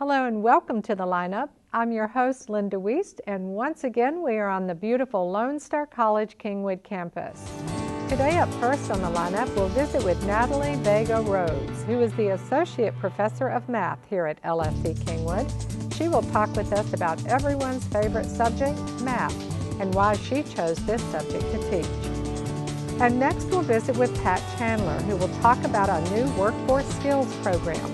Hello and welcome to the lineup. I'm your host, Linda Woehst, and once again we are on the beautiful Lone Star College-Kingwood campus. Today up first on the lineup, we'll visit with Natalie Vega Rhodes, who is the Associate Professor of Math here at LSC Kingwood. She will talk with us about everyone's favorite subject, math, and why she chose this subject to teach. And next we'll visit with Pat Chandler, who will talk about our new Workforce Skills program.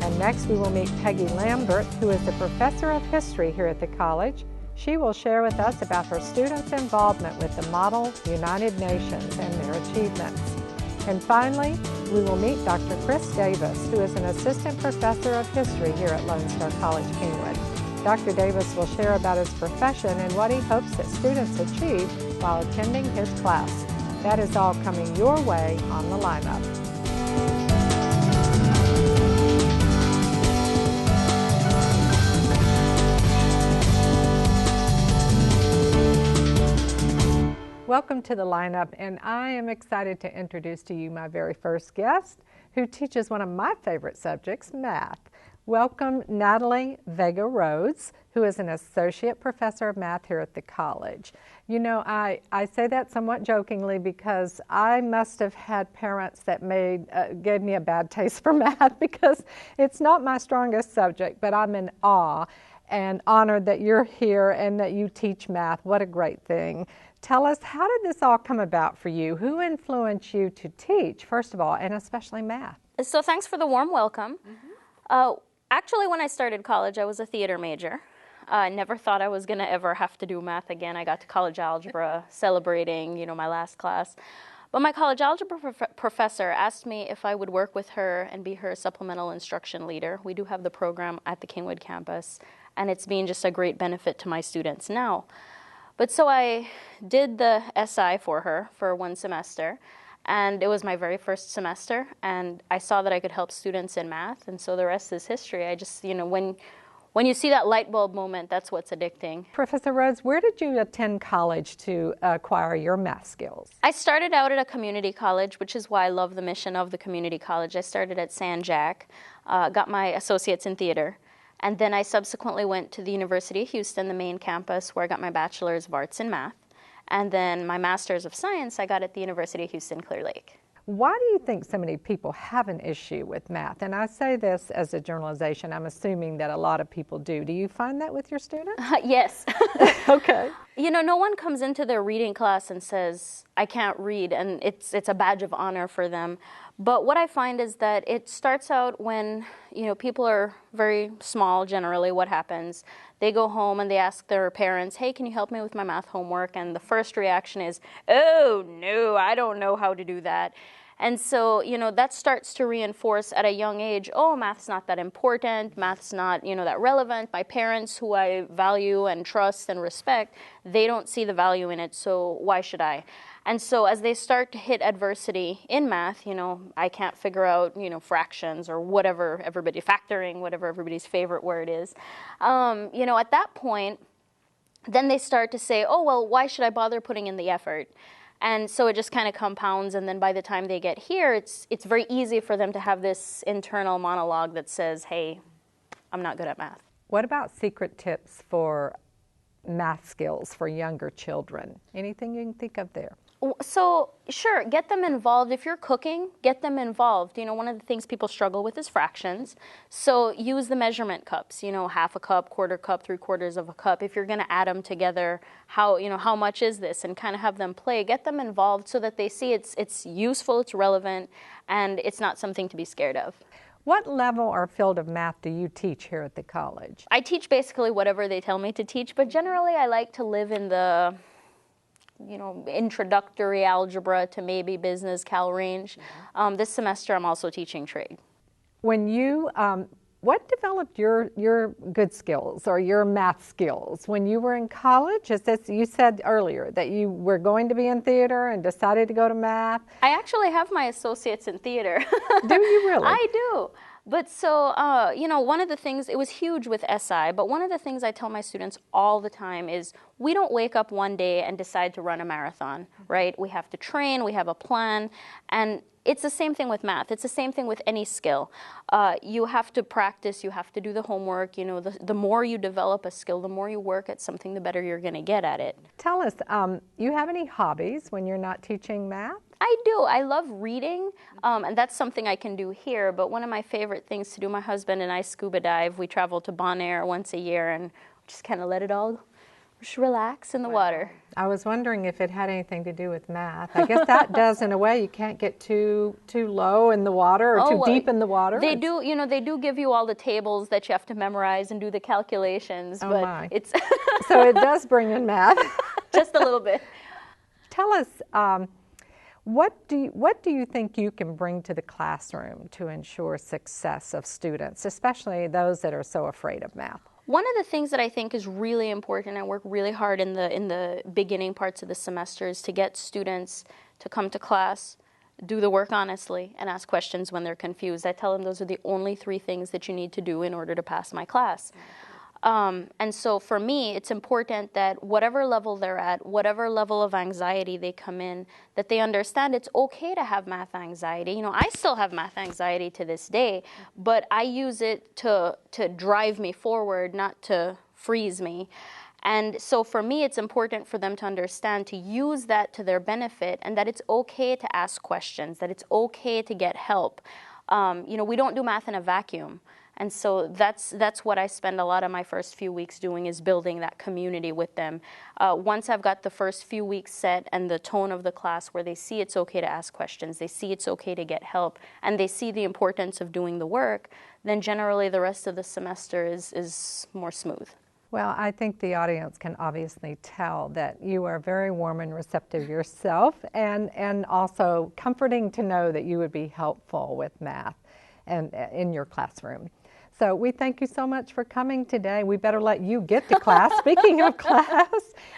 And next we will meet Peggy Lambert, who is the Professor of History here at the college. She will share with us about her students' involvement with the Model United Nations and their achievements. And finally, we will meet Dr. Chris Davis, who is an Assistant Professor of History here at Lone Star College-Kingwood. Dr. Davis will share about his profession and what he hopes that students achieve while attending his class. That is all coming your way on the lineup. Welcome to the lineup, and I am excited to introduce to you my very first guest, who teaches one of my favorite subjects, math. Welcome Natalie Vega Rhodes, who is an Associate Professor of Math here at the college. You know, I say that somewhat jokingly because I must have had parents that gave me a bad taste for math because it's not my strongest subject, but I'm in awe and honored that you're here and that you teach math. What a great thing. Tell us, how did this all come about for you? Who influenced you to teach, first of all, and especially math? So thanks for the warm welcome. Actually, when I started college, I was a theater major. I never thought I was going to ever have to do math again. I got to college algebra, celebrating, my last class. But my college algebra professor asked me if I would work with her and be her supplemental instruction leader. We do have the program at the Kingwood campus, and it's been just a great benefit to my students now. But so I did the SI for her for one semester, and it was my very first semester, and I saw that I could help students in math, and so the rest is history. I just, when you see that light bulb moment, that's what's addicting. Professor Rhodes, where did you attend college to acquire your math skills? I started out at a community college, which is why I love the mission of the community college. I started at San Jac, got my associates in theater. And then I subsequently went to the University of Houston, the main campus, where I got my Bachelor's of Arts in Math. And then my Master's of Science I got at the University of Houston, Clear Lake. Why do you think so many people have an issue with math? And I say this as a generalization. I'm assuming that a lot of people do. Do you find that with your students? Yes. Okay. No one comes into their reading class and says, I can't read, and it's a badge of honor for them. But what I find is that it starts out when, people are very small, generally, what happens. They go home and they ask their parents, hey, can you help me with my math homework? And the first reaction is, oh, no, I don't know how to do that. And so, that starts to reinforce at a young age, oh, math's not that important, math's not, that relevant. My parents, who I value and trust and respect, they don't see the value in it, so why should I? And so as they start to hit adversity in math, I can't figure out, fractions or whatever factoring, whatever everybody's favorite word is, at that point, then they start to say, oh, well, why should I bother putting in the effort? And so it just kind of compounds, and then by the time they get here, it's very easy for them to have this internal monologue that says, hey, I'm not good at math. What about secret tips for math skills for younger children? Anything you can think of there? So, sure, get them involved. If you're cooking, get them involved. One of the things people struggle with is fractions. So use the measurement cups, half a cup, quarter cup, 3/4 of a cup. If you're going to add them together, how much is this? And kind of have them play. Get them involved so that they see it's useful, it's relevant, and it's not something to be scared of. What level or field of math do you teach here at the college? I teach basically whatever they tell me to teach, but generally I like to live in the introductory algebra to maybe business cal range. This semester I'm also teaching trade. When you, what developed your good skills or your math skills when you were in college? You said earlier that you were going to be in theater and decided to go to math. I actually have my associates in theater. Do you really? I do. But so, one of the things, it was huge with SI, but one of the things I tell my students all the time is we don't wake up one day and decide to run a marathon, right? We have to train, we have a plan, and it's the same thing with math. It's the same thing with any skill. You have to practice, you have to do the homework. The more you develop a skill, the more you work at something, the better you're going to get at it. Tell us, you have any hobbies when you're not teaching math? I do. I love reading, and that's something I can do here. But one of my favorite things to do, my husband and I scuba dive. We travel to Bonaire once a year and just kind of let it all just relax in the water. I was wondering if it had anything to do with math. I guess that does in a way. You can't get too low in the water or too deep in the water. They do, they do give you all the tables that you have to memorize and do the calculations. Oh but my. It's So it does bring in math. Just a little bit. Tell us, what do you think you can bring to the classroom to ensure success of students, especially those that are so afraid of math? One of the things that I think is really important, I work really hard in the beginning parts of the semester, is to get students to come to class, do the work honestly, and ask questions when they're confused. I tell them those are the only 3 things that you need to do in order to pass my class. And so for me, it's important that whatever level they're at, whatever level of anxiety they come in, that they understand it's okay to have math anxiety. I still have math anxiety to this day, but I use it to drive me forward, not to freeze me. And so for me, it's important for them to understand, to use that to their benefit, and that it's okay to ask questions, that it's okay to get help. We don't do math in a vacuum. And so that's what I spend a lot of my first few weeks doing, is building that community with them. Once I've got the first few weeks set and the tone of the class where they see it's okay to ask questions, they see it's okay to get help, and they see the importance of doing the work, then generally the rest of the semester is more smooth. Well, I think the audience can obviously tell that you are very warm and receptive yourself, and also comforting to know that you would be helpful with math and in your classroom. So we thank you so much for coming today. We better let you get to class. Speaking of class,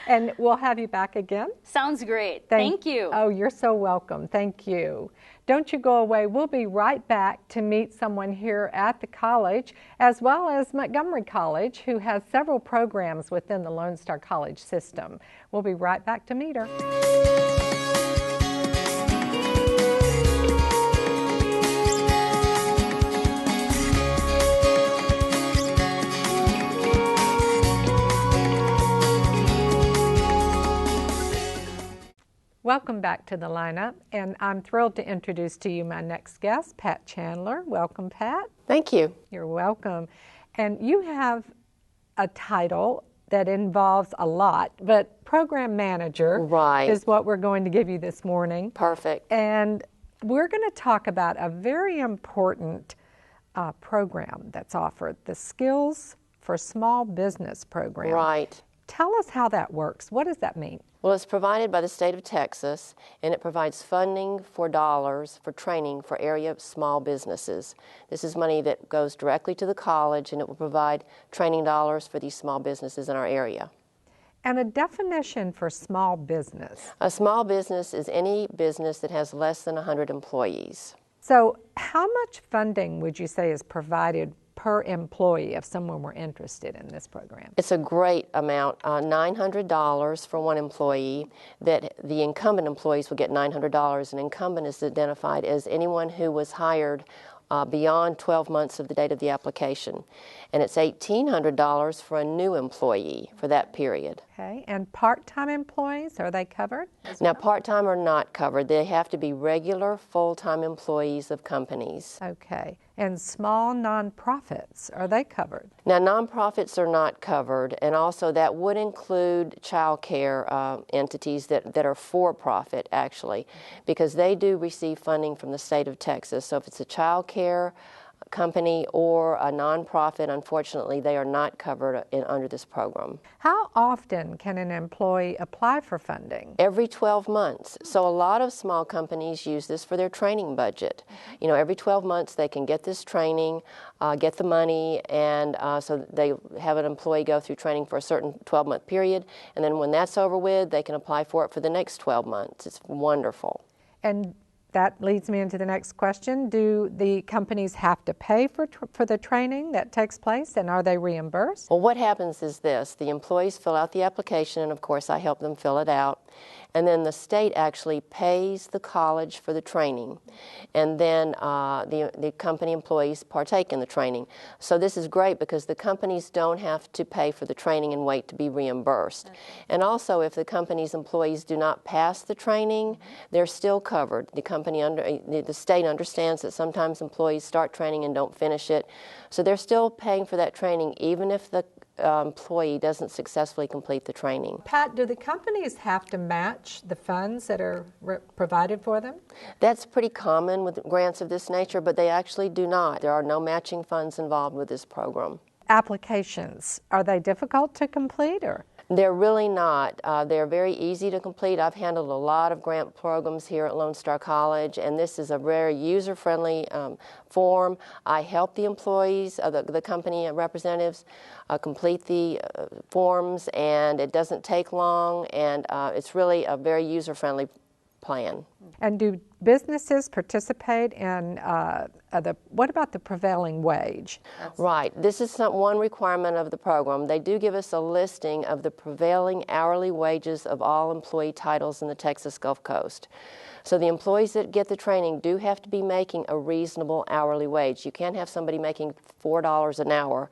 and we'll have you back again. Sounds great. Thank you. Oh, you're so welcome. Thank you. Don't you go away. We'll be right back to meet someone here at the college, as well as Montgomery College, who has several programs within the Lone Star College system. We'll be right back to meet her. Welcome back to the lineup, and I'm thrilled to introduce to you my next guest, Pat Chandler. Welcome, Pat. Thank you. You're welcome. And you have a title that involves a lot, but program manager is what we're going to give you this morning. Perfect. And we're going to talk about a very important program that's offered, the Skills for Small Business program. Right. Tell us how that works. What does that mean? Well, it's provided by the state of Texas, and it provides funding for dollars for training for area small businesses. This is money that goes directly to the college, and it will provide training dollars for these small businesses in our area. And a definition for small business. A small business is any business that has less than 100 employees. So how much funding would you say is provided per employee if someone were interested in this program? It's a great amount, $900 for one employee, that the incumbent employees will get $900. An incumbent is identified as anyone who was hired beyond 12 months of the date of the application. And it's $1,800 for a new employee for that period. Okay, and part-time employees, are they covered? Now, part-time are not covered. They have to be regular full-time employees of companies. Okay, and small nonprofits, are they covered? Now, nonprofits are not covered, and also that would include child care entities that are for-profit, actually, because they do receive funding from the state of Texas. So if it's a child care company or a nonprofit, unfortunately, they are not covered under this program. How often can an employee apply for funding? Every 12 months. So a lot of small companies use this for their training budget. You know, every 12 months they can get this training, get the money, and so they have an employee go through training for a certain 12-month period, and then when that's over with, they can apply for it for the next 12 months. It's wonderful. And That leads me into the next question. Do the companies have to pay for the training that takes place, and are they reimbursed? Well, what happens is this. The employees fill out the application, and of course I help them fill it out. And then the state actually pays the college for the training. And then the company employees partake in the training. So this is great because the companies don't have to pay for the training and wait to be reimbursed. Okay. And also, if the company's employees do not pass the training, they're still covered. The state understands that sometimes employees start training and don't finish it. So they're still paying for that training even if the employee doesn't successfully complete the training. Pat, do the companies have to match the funds that are provided for them? That's pretty common with grants of this nature, but they actually do not. There are no matching funds involved with this program. Applications, are they difficult to complete, or? They're really not. They're very easy to complete. I've handled a lot of grant programs here at Lone Star College, and this is a very user-friendly form. I help the employees, the company representatives, complete the forms, and it doesn't take long, and it's really a very user-friendly plan. And do businesses participate in what about the prevailing wage? Right. This is one requirement of the program. They do give us a listing of the prevailing hourly wages of all employee titles in the Texas Gulf Coast. So the employees that get the training do have to be making a reasonable hourly wage. You can't have somebody making $4 an hour.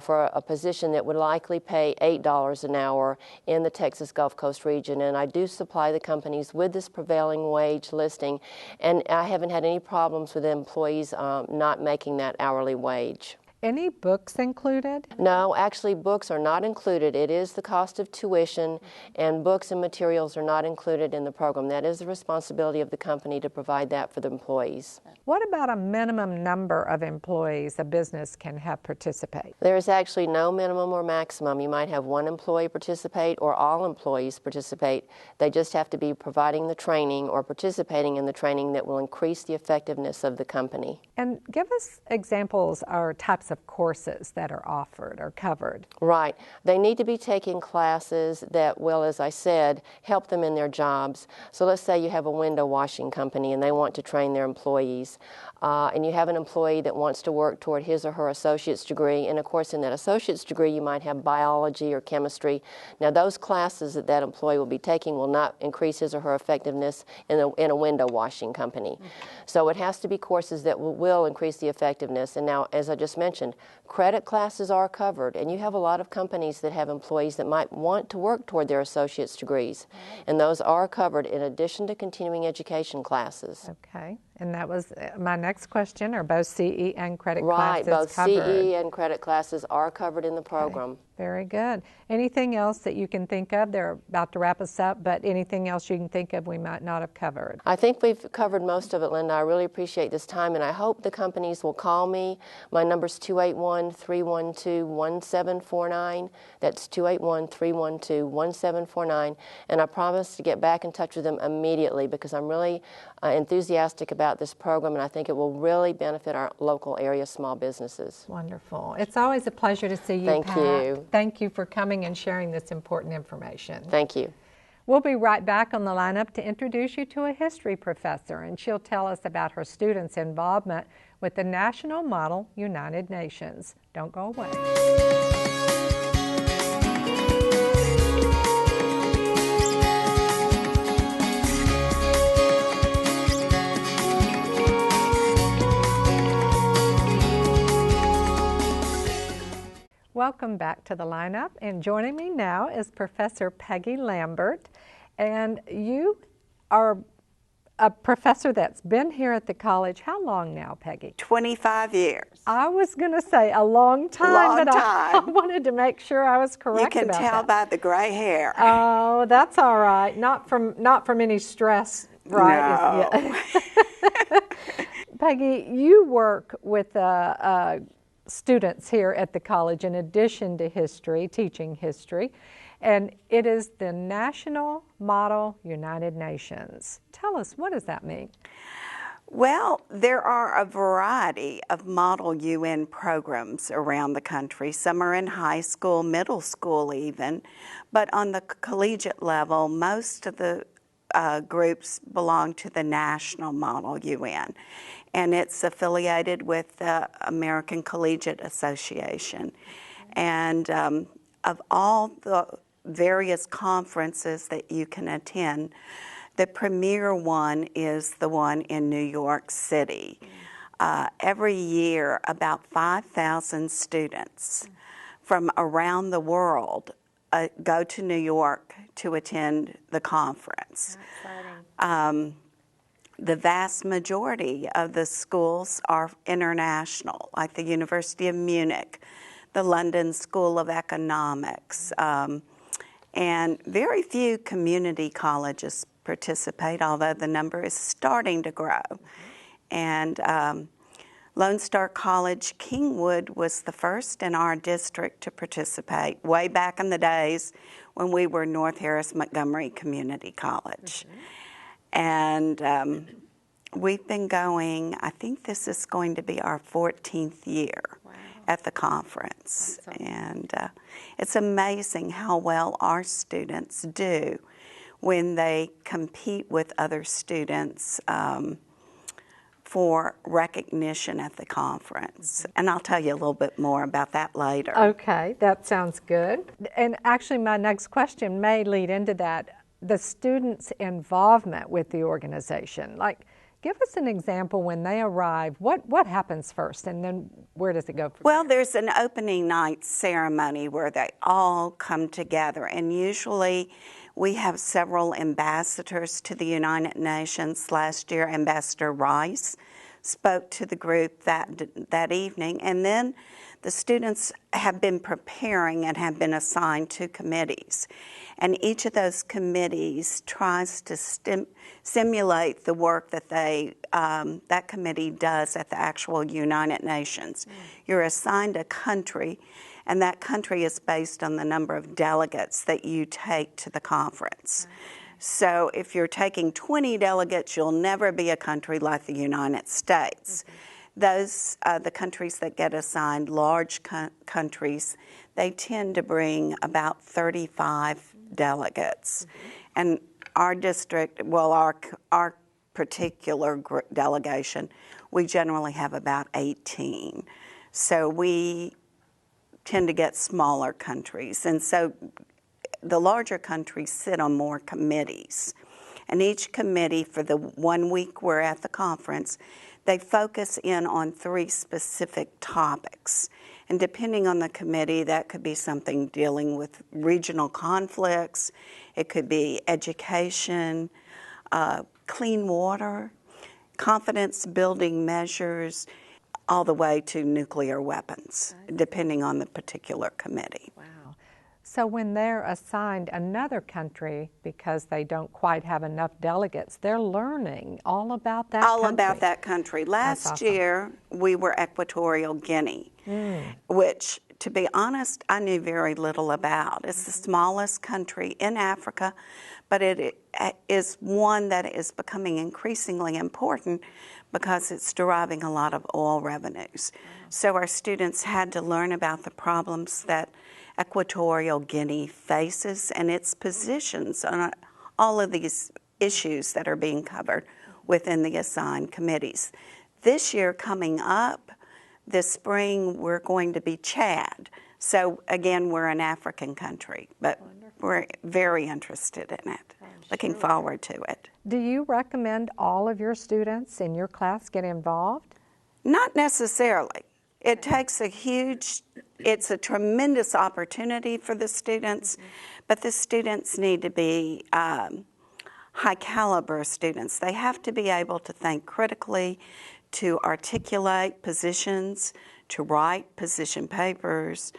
For a position that would likely pay $8 an hour in the Texas Gulf Coast region. And I do supply the companies with this prevailing wage listing, and I haven't had any problems with employees not making that hourly wage. Any books included? No, actually books are not included. It is the cost of tuition, and books and materials are not included in the program. That is the responsibility of the company to provide that for the employees. What about a minimum number of employees a business can have participate? There is actually no minimum or maximum. You might have one employee participate or all employees participate. They just have to be providing the training or participating in the training that will increase the effectiveness of the company. And give us examples or types of courses that are offered or covered. Right. They need to be taking classes that will, as I said, help them in their jobs. So let's say you have a window washing company and they want to train their employees. And you have an employee that wants to work toward his or her associate's degree. And of course, in that associate's degree, you might have biology or chemistry. Now, those classes that that employee will be taking will not increase his or her effectiveness in a window washing company. Mm-hmm. So it has to be courses that will increase the effectiveness. And now, as I just mentioned, credit classes are covered. And you have a lot of companies that have employees that might want to work toward their associate's degrees. Right. And those are covered in addition to continuing education classes. Okay. And that was my next question. Are both CE and credit classes covered? Right, both CE and credit classes are covered in the program. Okay. Very good. Anything else that you can think of? They're about to wrap us up, but anything else you can think of we might not have covered? I think we've covered most of it, Linda. I really appreciate this time, and I hope the companies will call me. My number's 281-312-1749. That's 281-312-1749, and I promise to get back in touch with them immediately because I'm really enthusiastic about this program, and I think it will really benefit our local area small businesses. Wonderful. It's always a pleasure to see you, Thank Pat. you. Thank you for coming and sharing this important information. Thank you. We'll be right back on the lineup to introduce you to a history professor, and she'll tell us about her students' involvement with the National Model United Nations. Don't go away. Welcome back to the lineup, and joining me now is Professor Peggy Lambert, and you are a professor that's been here at the college. How long now, Peggy? 25 years. I was going to say a long time, I wanted to make sure I was correct about that. You can tell by the gray hair. Oh, that's all right. Not from any stress, right? No. Peggy, you work with students here at the college in addition to history, teaching history, and it is the National Model United Nations. Tell us, what does that mean? Well, there are a variety of Model UN programs around the country. Some are in high school, middle school even, but on the collegiate level, most of the groups belong to the National Model UN, and it's affiliated with the American Collegiate Association. And of all the various conferences that you can attend, the premier one is the one in New York City. Every year, about 5,000 students from around the world go to New York to attend the conference. The vast majority of the schools are international, like the University of Munich, the London School of Economics, and very few community colleges participate, although the number is starting to grow. And Lone Star College-Kingwood was the first in our district to participate way back in the days when we were North Harris Montgomery Community College. And we've been going, I think this is going to be our 14th year at the conference. And it's amazing how well our students do when they compete with other students for recognition at the conference. And I'll tell you a little bit more about that later. Okay, that sounds good. And actually my next question may lead into that, the students' involvement with the organization. Like, give us an example when they arrive, what happens first and then where does it go from Well, there's an opening night ceremony where they all come together, and usually we have several ambassadors to the United Nations. Last year, Ambassador Rice spoke to the group that evening, and then the students have been preparing and have been assigned to committees. And each of those committees tries to simulate the work that that committee does at the actual United Nations. You're assigned a country, and that country is based on the number of delegates that you take to the conference. So if you're taking 20 delegates, you'll never be a country like the United States. Those, the countries that get assigned, large countries, they tend to bring about 35 delegates. And our district, well, our particular delegation, we generally have about 18. So we tend to get smaller countries. And so the larger countries sit on more committees. And each committee, for the 1 week we're at the conference, they focus in on 3 specific topics. And depending on the committee, that could be something dealing with regional conflicts, it could be education, clean water, confidence building measures, all the way to nuclear weapons, depending on the particular committee. Wow. So when they're assigned another country because they don't quite have enough delegates, they're learning all about that country. All about that country. Last year, we were Equatorial Guinea, which, to be honest, I knew very little about. It's the smallest country in Africa, but it is one that is becoming increasingly important because it's deriving a lot of oil revenues. So our students had to learn about the problems that Equatorial Guinea faces and its positions on all of these issues that are being covered within the assigned committees. This year coming up, this spring, we're going to be Chad. So again, we're an African country, but we're very interested in it, looking forward to it. Do you recommend all of your students in your class get involved? Not necessarily. It takes it's a tremendous opportunity for the students, but the students need to be high caliber students. They have to be able to think critically, to articulate positions, to write position papers.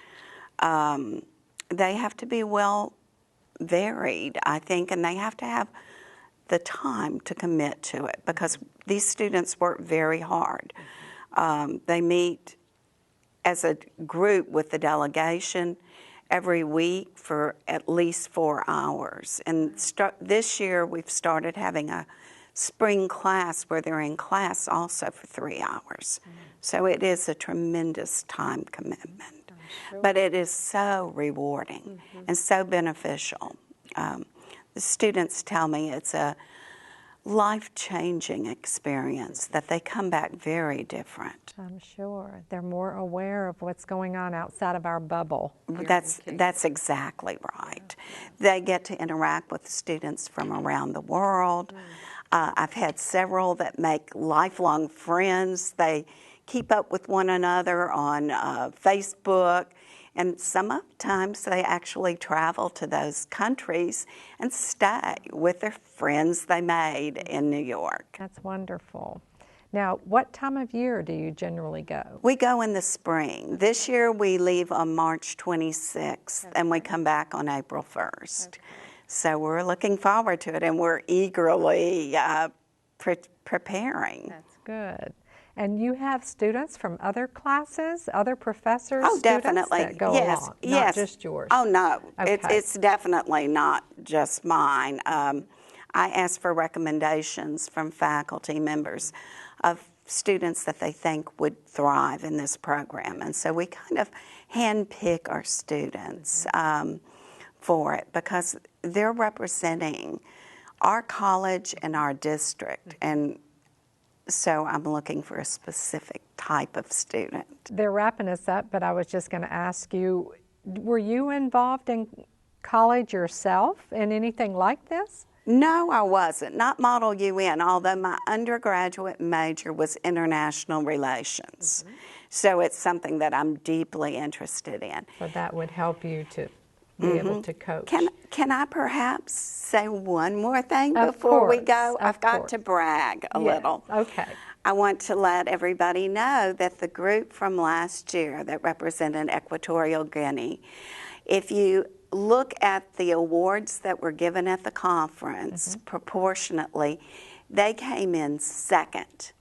They have to be well varied, I think, and they have to have the time to commit to it because these students work very hard. They meet as a group with the delegation every week for at least 4 hours. And this year we've started having a spring class where they're in class also for 3 hours. So it is a tremendous time commitment. But it is so rewarding and so beneficial. The students tell me it's a life-changing experience that they come back very different. I'm sure. They're more aware of what's going on outside of our bubble. That's exactly right. They get to interact with students from around the world. I've had several that make lifelong friends. They keep up with one another on Facebook, and sometimes they actually travel to those countries and stay with their friends they made in New York. That's wonderful. Now, what time of year do you generally go? We go in the spring. This year we leave on March 26th and we come back on April 1st. Okay. So we're looking forward to it, and we're eagerly preparing. That's good. And you have students from other classes, other professors, students definitely. That go along, not just yours? Oh, no. Okay. It's definitely not just mine. I ask for recommendations from faculty members of students that they think would thrive in this program. And so we kind of handpick our students for it, because they're representing our college and our district. And so I'm looking for a specific type of student. They're wrapping us up, but I was just going to ask you, were you involved in college yourself in anything like this? No, I wasn't. Not Model UN, although my undergraduate major was international relations. So it's something that I'm deeply interested in. So that would help you to be able to coach. Can I perhaps say one more thing before we go? I've got to brag a little. Okay. I want to let everybody know that the group from last year that represented Equatorial Guinea, if you look at the awards that were given at the conference proportionately, they came in second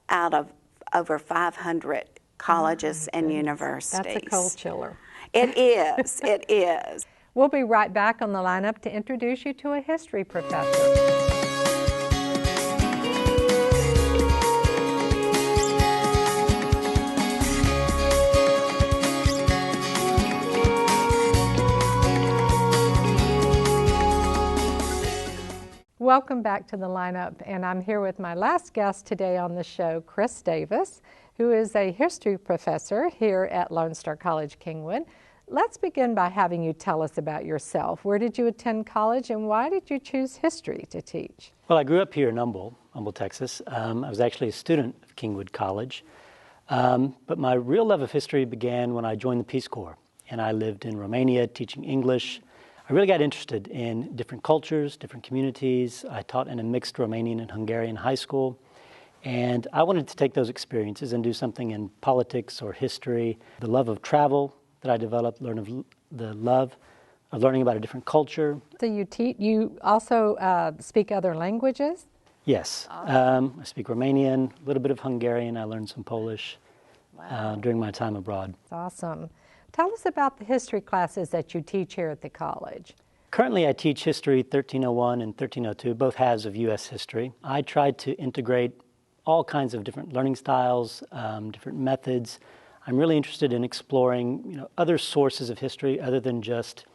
out of over 500 colleges and universities. That's a cold chiller. It is. It is. We'll be right back on the lineup to introduce you to a history professor. Welcome back to the lineup, and I'm here with my last guest today on the show, Chris Davis, who is a history professor here at Lone Star College-Kingwood. Let's begin by having you tell us about yourself. Where did you attend college, and why did you choose history to teach? Well, I grew up here in Humble, Texas. I was actually a student of Kingwood College, but my real love of history began when I joined the Peace Corps, and I lived in Romania teaching English. I really got interested in different cultures, different communities. I taught in a mixed Romanian and Hungarian high school, and I wanted to take those experiences and do something in politics or history. The love of travel that I developed, the love of learning about a different culture. So you also speak other languages? Yes. I speak Romanian, a little bit of Hungarian. I learned some Polish during my time abroad. That's awesome. Tell us about the history classes that you teach here at the college. Currently, I teach History 1301 and 1302, both halves of U.S. history. I try to integrate all kinds of different learning styles, different methods. I'm really interested in exploring, other sources of history other than just,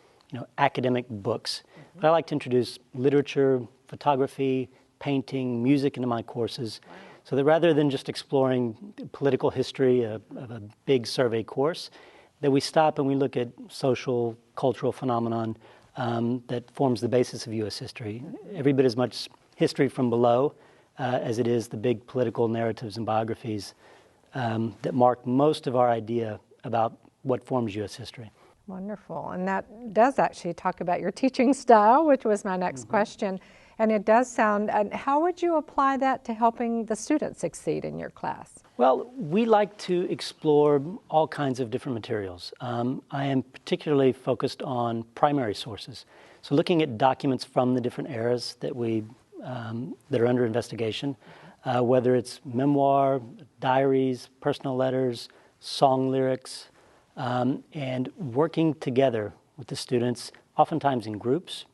academic books. But I like to introduce literature, photography, painting, music into my courses, so that rather than just exploring political history of a big survey course, that we stop and we look at social, cultural phenomenon that forms the basis of U.S. history. Every bit as much history from below as it is the big political narratives and biographies that mark most of our idea about what forms U.S. history. Wonderful. And that does actually talk about your teaching style, which was my next question. And it does sound, and how would you apply that to helping the students succeed in your class? Well, we like to explore all kinds of different materials. I am particularly focused on primary sources. So looking at documents from the different eras that are under investigation, whether it's memoir, diaries, personal letters, song lyrics, and working together with the students, oftentimes in groups,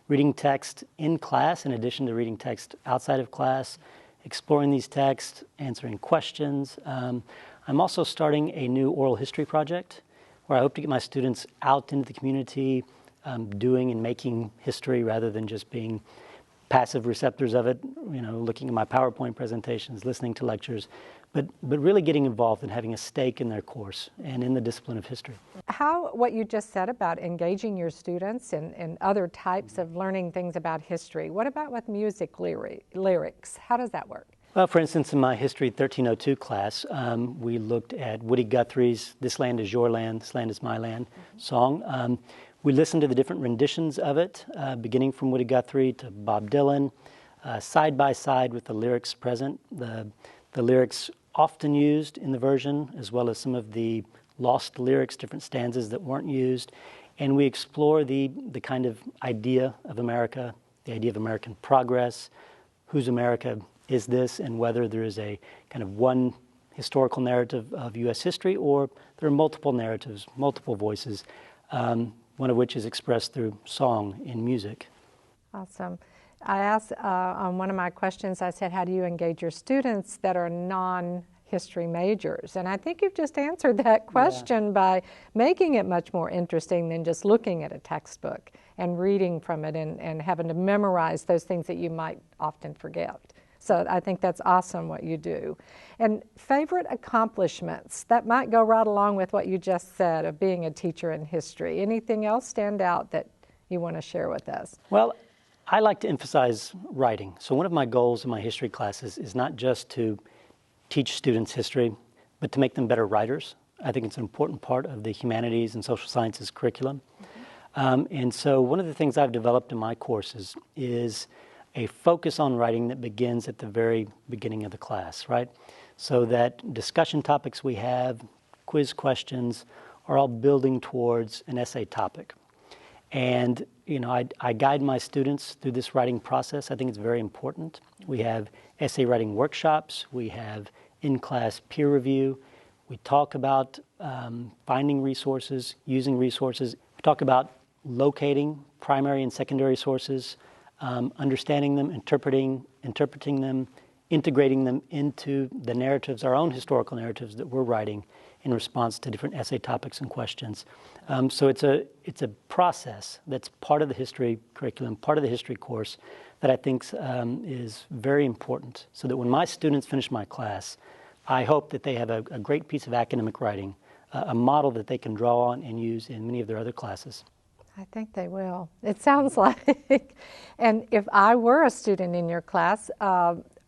reading text in class in addition to reading text outside of class, exploring these texts, answering questions. I'm also starting a new oral history project where I hope to get my students out into the community doing and making history rather than just being passive receptors of it, looking at my PowerPoint presentations, listening to lectures, but really getting involved and having a stake in their course and in the discipline of history. What you just said about engaging your students in other types of learning things about history, what about with music lyrics? How does that work? Well, for instance, in my History 1302 class, we looked at Woody Guthrie's "This Land is Your Land, This Land is My Land" song. We listened to the different renditions of it, beginning from Woody Guthrie to Bob Dylan, side by side with the lyrics present. The lyrics often used in the version, as well as some of the lost lyrics, different stanzas that weren't used. And we explore the kind of idea of America, the idea of American progress, whose America is this, and whether there is a kind of one historical narrative of U.S. history, or there are multiple narratives, multiple voices, one of which is expressed through song in music. Awesome. I asked on one of my questions, I said, how do you engage your students that are non-history majors? And I think you've just answered that question by making it much more interesting than just looking at a textbook and reading from it and having to memorize those things that you might often forget. So I think that's awesome what you do. And favorite accomplishments, that might go right along with what you just said of being a teacher in history. Anything else stand out that you want to share with us? Well, I like to emphasize writing. So one of my goals in my history classes is not just to teach students history, but to make them better writers. I think it's an important part of the humanities and social sciences curriculum. And so one of the things I've developed in my courses is a focus on writing that begins at the very beginning of the class, right? So that discussion topics we have, quiz questions, are all building towards an essay topic. And, I guide my students through this writing process. I think it's very important. We have essay writing workshops. We have in-class peer review. We talk about finding resources, using resources. We talk about locating primary and secondary sources, understanding them, interpreting them, integrating them into the narratives, our own historical narratives that we're writing in response to different essay topics and questions. So it's a process that's part of the history curriculum, part of the history course that I think is very important, so that when my students finish my class, I hope that they have a great piece of academic writing, a model that they can draw on and use in many of their other classes. I think they will. It sounds like. And if I were a student in your class,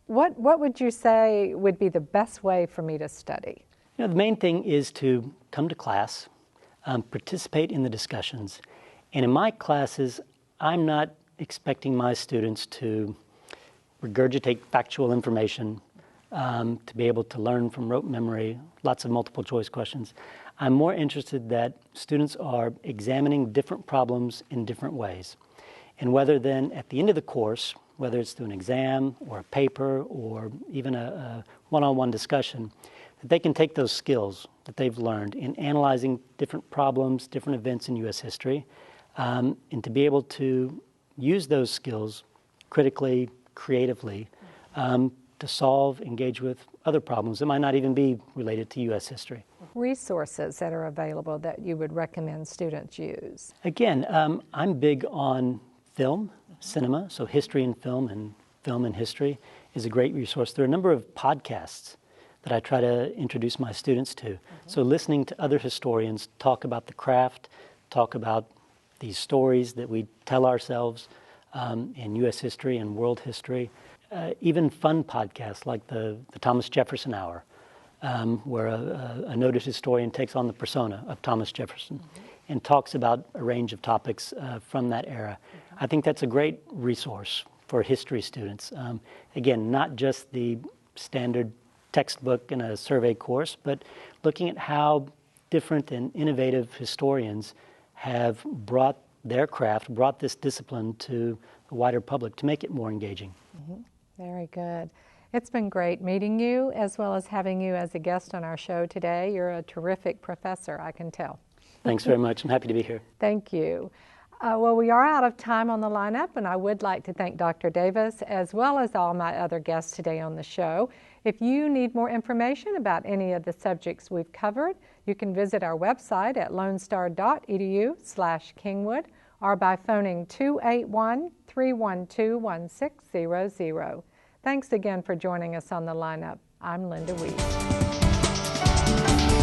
what would you say would be the best way for me to study? The main thing is to come to class, participate in the discussions. And in my classes, I'm not expecting my students to regurgitate factual information, to be able to learn from rote memory, lots of multiple choice questions. I'm more interested that students are examining different problems in different ways. And whether then at the end of the course, whether it's through an exam or a paper or even a one-on-one discussion, that they can take those skills that they've learned in analyzing different problems, different events in U.S. history, and to be able to use those skills critically, creatively, to solve, engage with other problems that might not even be related to U.S. history. Resources that are available that you would recommend students use? Again, I'm big on film, cinema, so history and film and history is a great resource. There are a number of podcasts that I try to introduce my students to. So listening to other historians talk about the craft, talk about these stories that we tell ourselves in U.S. history and world history. Even fun podcasts like the Thomas Jefferson Hour, where a noted historian takes on the persona of Thomas Jefferson and talks about a range of topics from that era. I think that's a great resource for history students. Again, not just the standard textbook in a survey course, but looking at how different and innovative historians have brought their craft, brought this discipline to the wider public to make it more engaging. Very good. It's been great meeting you as well as having you as a guest on our show today. You're a terrific professor, I can tell. Thanks very much. I'm happy to be here. Thank you. Well, we are out of time on the lineup, and I would like to thank Dr. Davis as well as all my other guests today on the show. If you need more information about any of the subjects we've covered, you can visit our website at lonestar.edu/Kingwood, or by phoning 281-312-1600. Thanks again for joining us on the lineup. I'm Linda Woehst.